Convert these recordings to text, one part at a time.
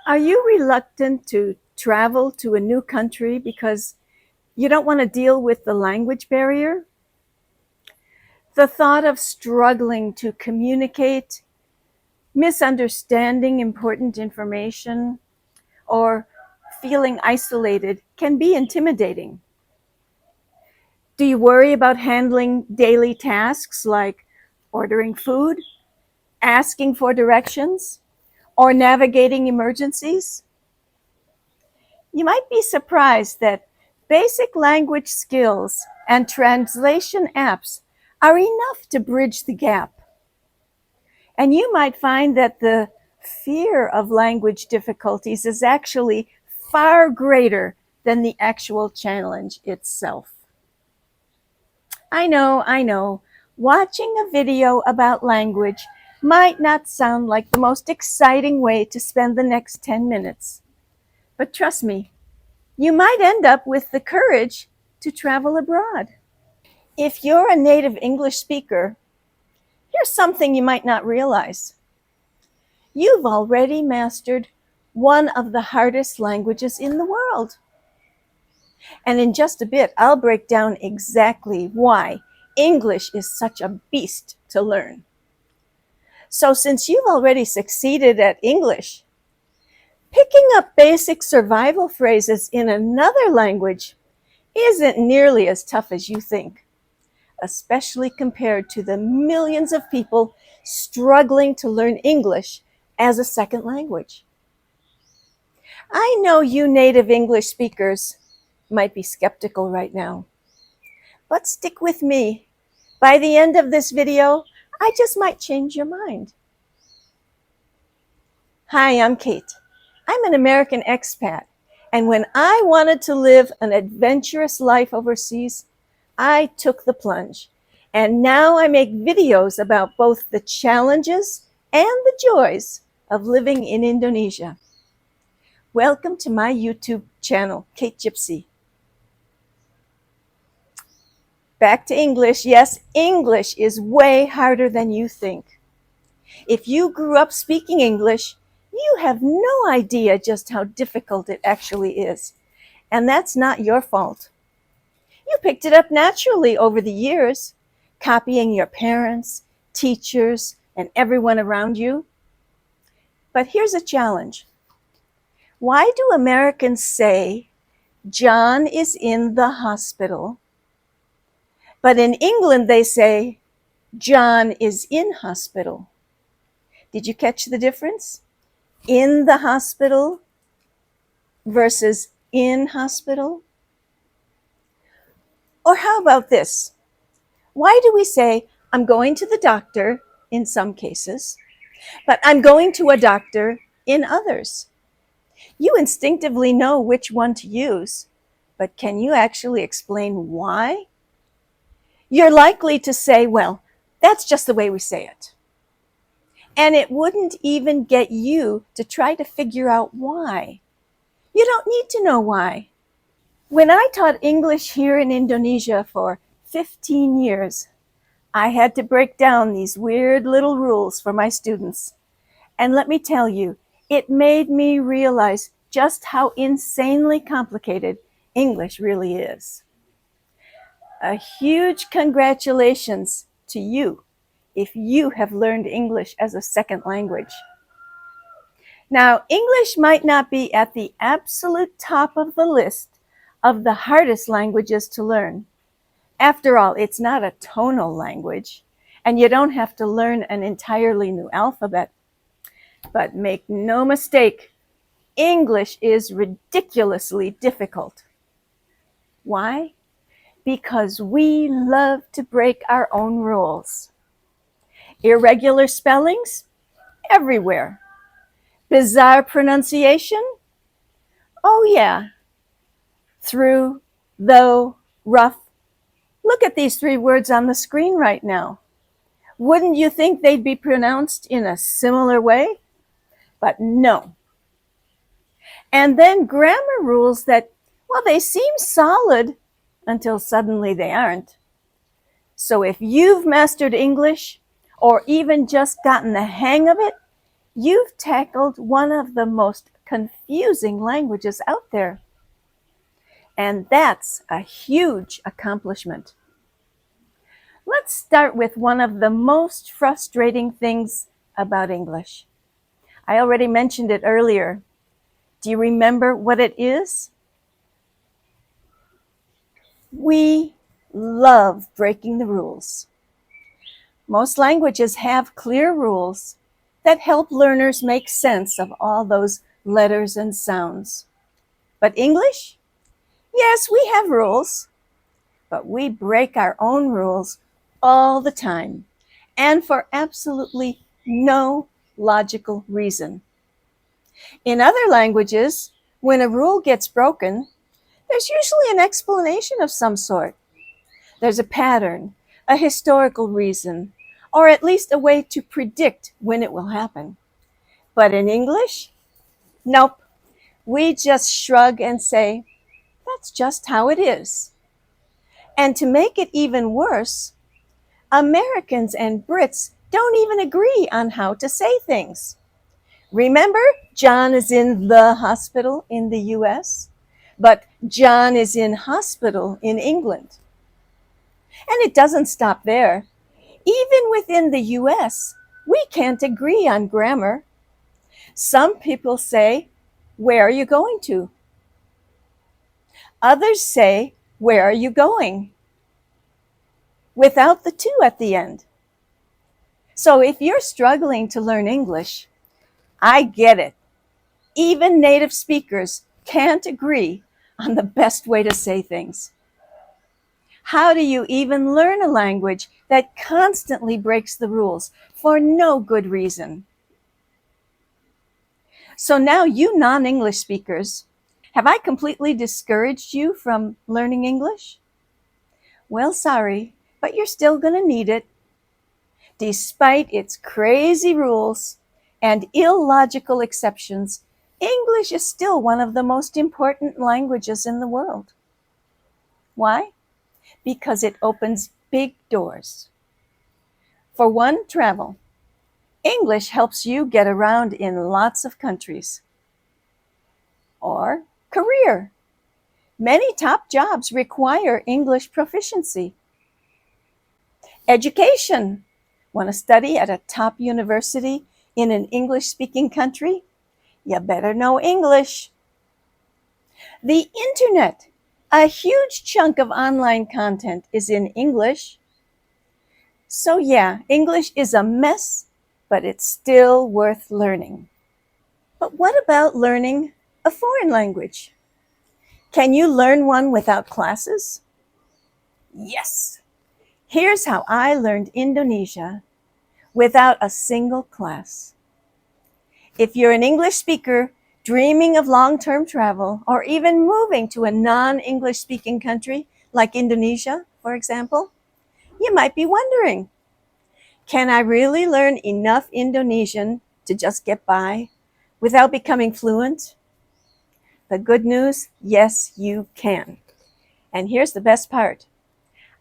Are you reluctant to travel to a new country because you don't want to deal with the language barrier? The thought of struggling to communicate, misunderstanding important information, or feeling isolated can be intimidating. Do you worry about handling daily tasks like ordering food, asking for directions, or navigating emergencies? You might be surprised that basic language skills and translation apps are enough to bridge the gap. And you might find that the fear of language difficulties is actually far greater than the actual challenge itself. I know. Watching a video about language might not sound like the most exciting way to spend the next 10 minutes. But trust me, you might end up with the courage to travel abroad. If you're a native English speaker, here's something you might not realize. You've already mastered one of the hardest languages in the world. And in just a bit, I'll break down exactly why English is such a beast to learn. So since you've already succeeded at English, picking up basic survival phrases in another language isn't nearly as tough as you think, especially compared to the millions of people struggling to learn English as a second language. I know you native English speakers might be skeptical right now, but stick with me. By the end of this video, I just might change your mind. Hi, I'm Kate. I'm an American expat, and when I wanted to live an adventurous life overseas, I took the plunge. And now I make videos about both the challenges and the joys of living in Indonesia. Welcome to my YouTube channel, KateGypsy. Back to English. Yes, English is way harder than you think. If you grew up speaking English, you have no idea just how difficult it actually is. And that's not your fault. You picked it up naturally over the years, copying your parents, teachers, and everyone around you. But here's a challenge. Why do Americans say John is in the hospital, but in England they say John is in hospital? Did you catch the difference? In the hospital versus in hospital? Or how about this? Why do we say, I'm going to the doctor in some cases, but I'm going to a doctor in others? You instinctively know which one to use, but can you actually explain why? You're likely to say, well, that's just the way we say it. And it wouldn't even get you to try to figure out why. You don't need to know why. When I taught English here in Indonesia for 15 years, I had to break down these weird little rules for my students. And let me tell you, it made me realize just how insanely complicated English really is. A huge congratulations to you if you have learned English as a second language. Now, English might not be at the absolute top of the list of the hardest languages to learn. After all, it's not a tonal language, and you don't have to learn an entirely new alphabet. But make no mistake, English is ridiculously difficult. Why? Because we love to break our own rules. Irregular spellings? Everywhere. Bizarre pronunciation? Oh yeah. Through, though, rough. Look at these 3 words on the screen right now. Wouldn't you think they'd be pronounced in a similar way? But no. And then grammar rules that, well, they seem solid until suddenly they aren't. So if you've mastered English, or even just gotten the hang of it, you've tackled one of the most confusing languages out there. And that's a huge accomplishment. Let's start with one of the most frustrating things about English. I already mentioned it earlier. Do you remember what it is? We love breaking the rules. Most languages have clear rules that help learners make sense of all those letters and sounds. But English? Yes, we have rules, but we break our own rules all the time, and for absolutely no logical reason. In other languages, when a rule gets broken, there's usually an explanation of some sort. There's a pattern, a historical reason, or at least a way to predict when it will happen. But in English, nope. We just shrug and say, that's just how it is. And to make it even worse, Americans and Brits don't even agree on how to say things. Remember, John is in the hospital in the US, but John is in hospital in England. And it doesn't stop there. Even within the US, we can't agree on grammar. Some people say, where are you going to? Others say, where are you going? Without the to at the end. So if you're struggling to learn English, I get it. Even native speakers can't agree on the best way to say things. How do you even learn a language that constantly breaks the rules for no good reason? So now you non-English speakers, have I completely discouraged you from learning English? Well, sorry, but you're still going to need it. Despite its crazy rules and illogical exceptions, English is still one of the most important languages in the world. Why? Because it opens big doors. For one, travel. English helps you get around in lots of countries. Or career. Many top jobs require English proficiency. Education. Want to study at a top university in an English-speaking country? You better know English. The internet. A huge chunk of online content is in English. So yeah, English is a mess, but it's still worth learning. But what about learning a foreign language? Can you learn one without classes? Yes. Here's how I learned Indonesia without a single class. If you're an English speaker dreaming of long-term travel or even moving to a non-English speaking country like Indonesia, for example, you might be wondering, can I really learn enough Indonesian to just get by without becoming fluent? The good news, yes, you can. And here's the best part.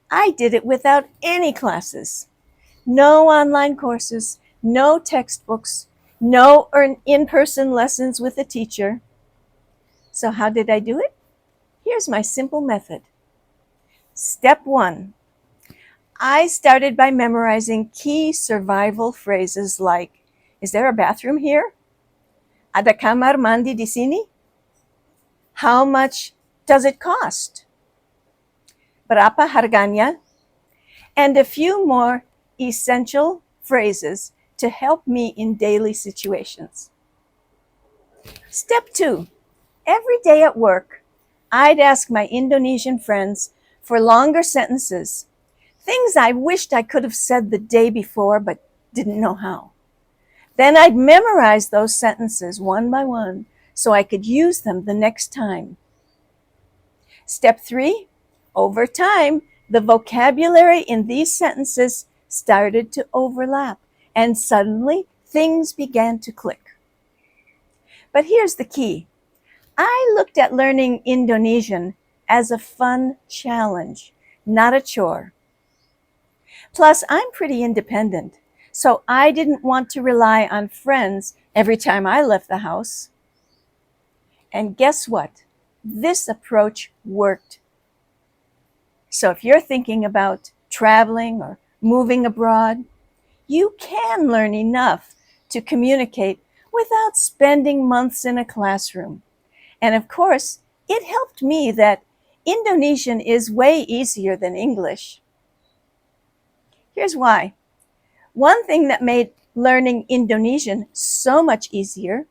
I did it without any classes. No online courses, no textbooks, no in-person lessons with a teacher. So how did I do it? Here's my simple method. Step 1. I started by memorizing key survival phrases like, is there a bathroom here? Ada kamar mandi di sini? How much does it cost? Berapa harganya? And a few more essential phrases to help me in daily situations. Step 2. Every day at work, I'd ask my Indonesian friends for longer sentences, things I wished I could have said the day before but didn't know how. Then I'd memorize those sentences one by one so I could use them the next time. Step 3. Over time, the vocabulary in these sentences started to overlap, and suddenly things began to click. But here's the key. I looked at learning Indonesian as a fun challenge, not a chore. Plus, I'm pretty independent, so I didn't want to rely on friends every time I left the house. And guess what? This approach worked. So if you're thinking about traveling or moving abroad, you can learn enough to communicate without spending months in a classroom. And of course, it helped me that Indonesian is way easier than English. Here's why. One thing that made learning Indonesian so much easier,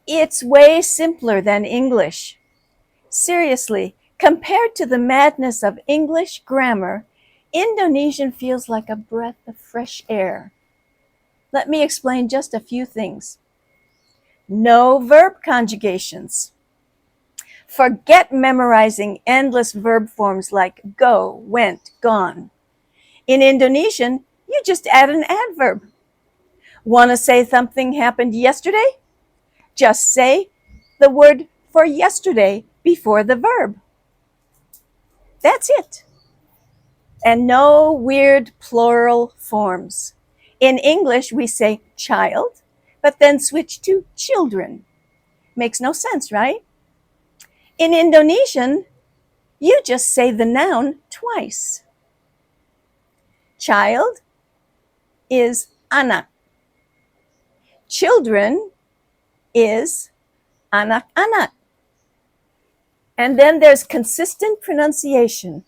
it's way simpler than English. Seriously, compared to the madness of English grammar, Indonesian feels like a breath of fresh air. Let me explain just a few things. No verb conjugations. Forget memorizing endless verb forms like go, went, gone. In Indonesian, you just add an adverb. Want to say something happened yesterday? Just say the word for yesterday before the verb. That's it. And no weird plural forms. In English, we say child, but then switch to children. Makes no sense, right? In Indonesian, you just say the noun twice. Child is anak. Children is anak-anak. And then there's consistent pronunciation.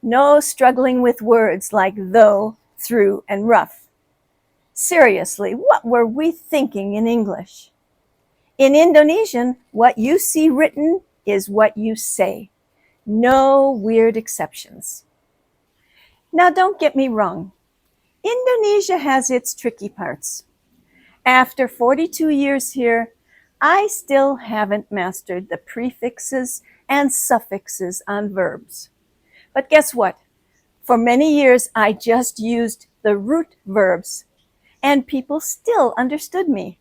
No struggling with words like though, through, and rough. Seriously, what were we thinking in English? In Indonesian, what you see written is what you say. No weird exceptions. Now, don't get me wrong. Indonesia has its tricky parts. After 42 years here, I still haven't mastered the prefixes and suffixes on verbs. But guess what? For many years, I just used the root verbs, and people still understood me.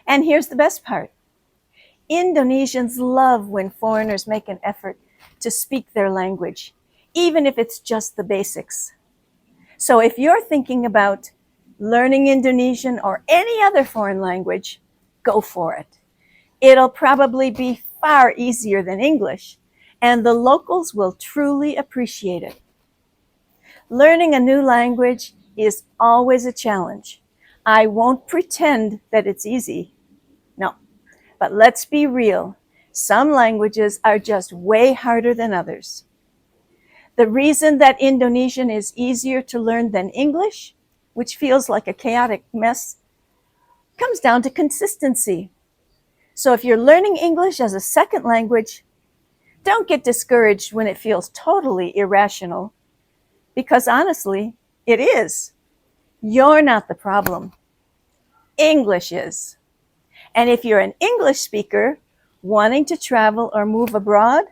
And here's the best part. Indonesians love when foreigners make an effort to speak their language, even if it's just the basics. So if you're thinking about learning Indonesian or any other foreign language, go for it. It'll probably be far easier than English, and the locals will truly appreciate it. Learning a new language is always a challenge. I won't pretend that it's easy. No, but let's be real. Some languages are just way harder than others. The reason that Indonesian is easier to learn than English, which feels like a chaotic mess, comes down to consistency. So if you're learning English as a second language, don't get discouraged when it feels totally irrational, because honestly, it is. You're not the problem. English is. And if you're an English speaker wanting to travel or move abroad,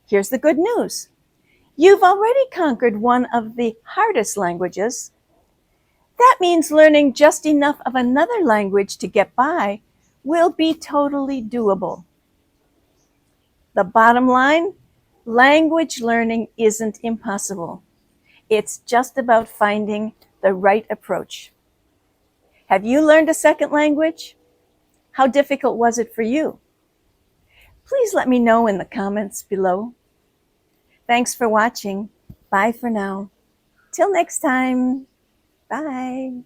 here's the good news. You've already conquered one of the hardest languages. That means learning just enough of another language to get by will be totally doable. The bottom line, language learning isn't impossible. It's just about finding the right approach. Have you learned a second language? How difficult was it for you? Please let me know in the comments below. Thanks for watching. Bye for now. Till next time. Bye.